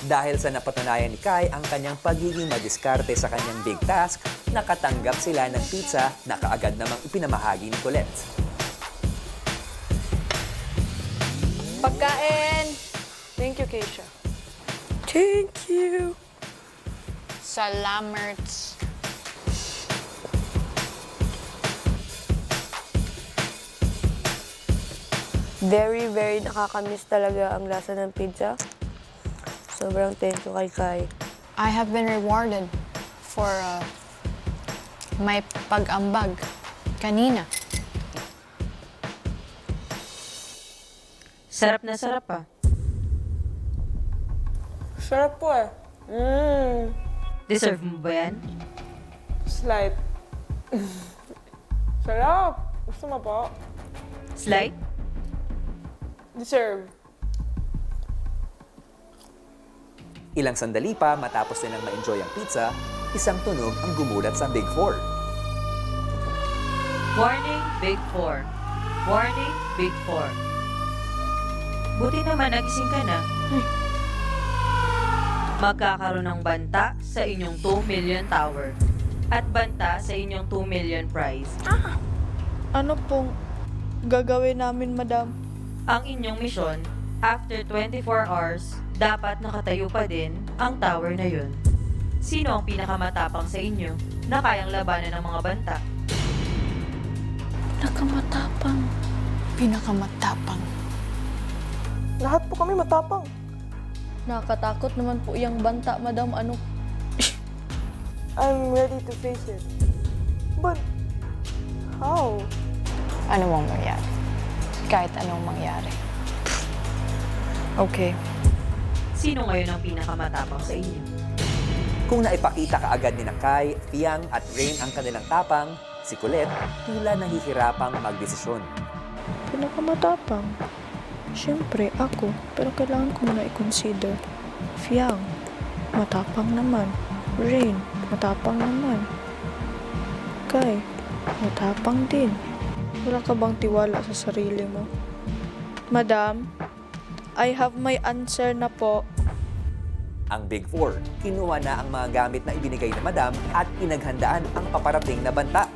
Dahil sa napatunayan ni Kai ang kanyang pagiging madiskarte sa kanyang big task, nakatanggap sila ng pizza na kaagad namang ipinamahagi ni Colette. Pagkain! Thank you, Keisha. Thank you. Salamat. Very, very nakakamiss talaga ang lasa ng pizza. Sobrang thank you kay Kai. I have been rewarded for my pag-ambag kanina. Sarap na sarap ah. Sarap po eh. Deserve mo ba yan? Slight. Sarap. Gusto mo po? Slight? Deserve. Ilang sandali pa matapos nilang ma-enjoy ang pizza, isang tunog ang gumulat sa Big Four. Warning, Big Four. Warning, Big Four. Buti naman nagising ka na. Magkakaroon ng banta sa inyong 2 million tower at banta sa inyong 2 million prize. Ano pong gagawin namin, madam? Ang inyong misyon, after 24 hours, dapat nakatayo pa din ang tower na yun. Sino ang pinakamatapang sa inyo na kayang labanan ng mga banta? Pinakamatapang. Pinakamatapang. Lahat po kami matapang. Nakakatakot naman po yung banta, madam. Ano? I'm ready to face it. But, how? Ano mong mangyari? Kahit anong mangyari. Okay. Sino ngayon ang pinakamatapang sa inyo? Kung naipakita kaagad ni Kai, Piang at Rain ang kanilang tapang, si Colette tila nahihirapang magdesisyon. Pinakamatapang. Siyempre, ako. Pero kailangan ko muna i-consider. Fiang, matapang naman. Rain, matapang naman. Kai, matapang din. Wala ka bang tiwala sa sarili mo? Madam, I have my answer na po. Ang Big Four, kinuha na ang mga gamit na ibinigay ni Madam at pinaghandaan ang paparating na banta.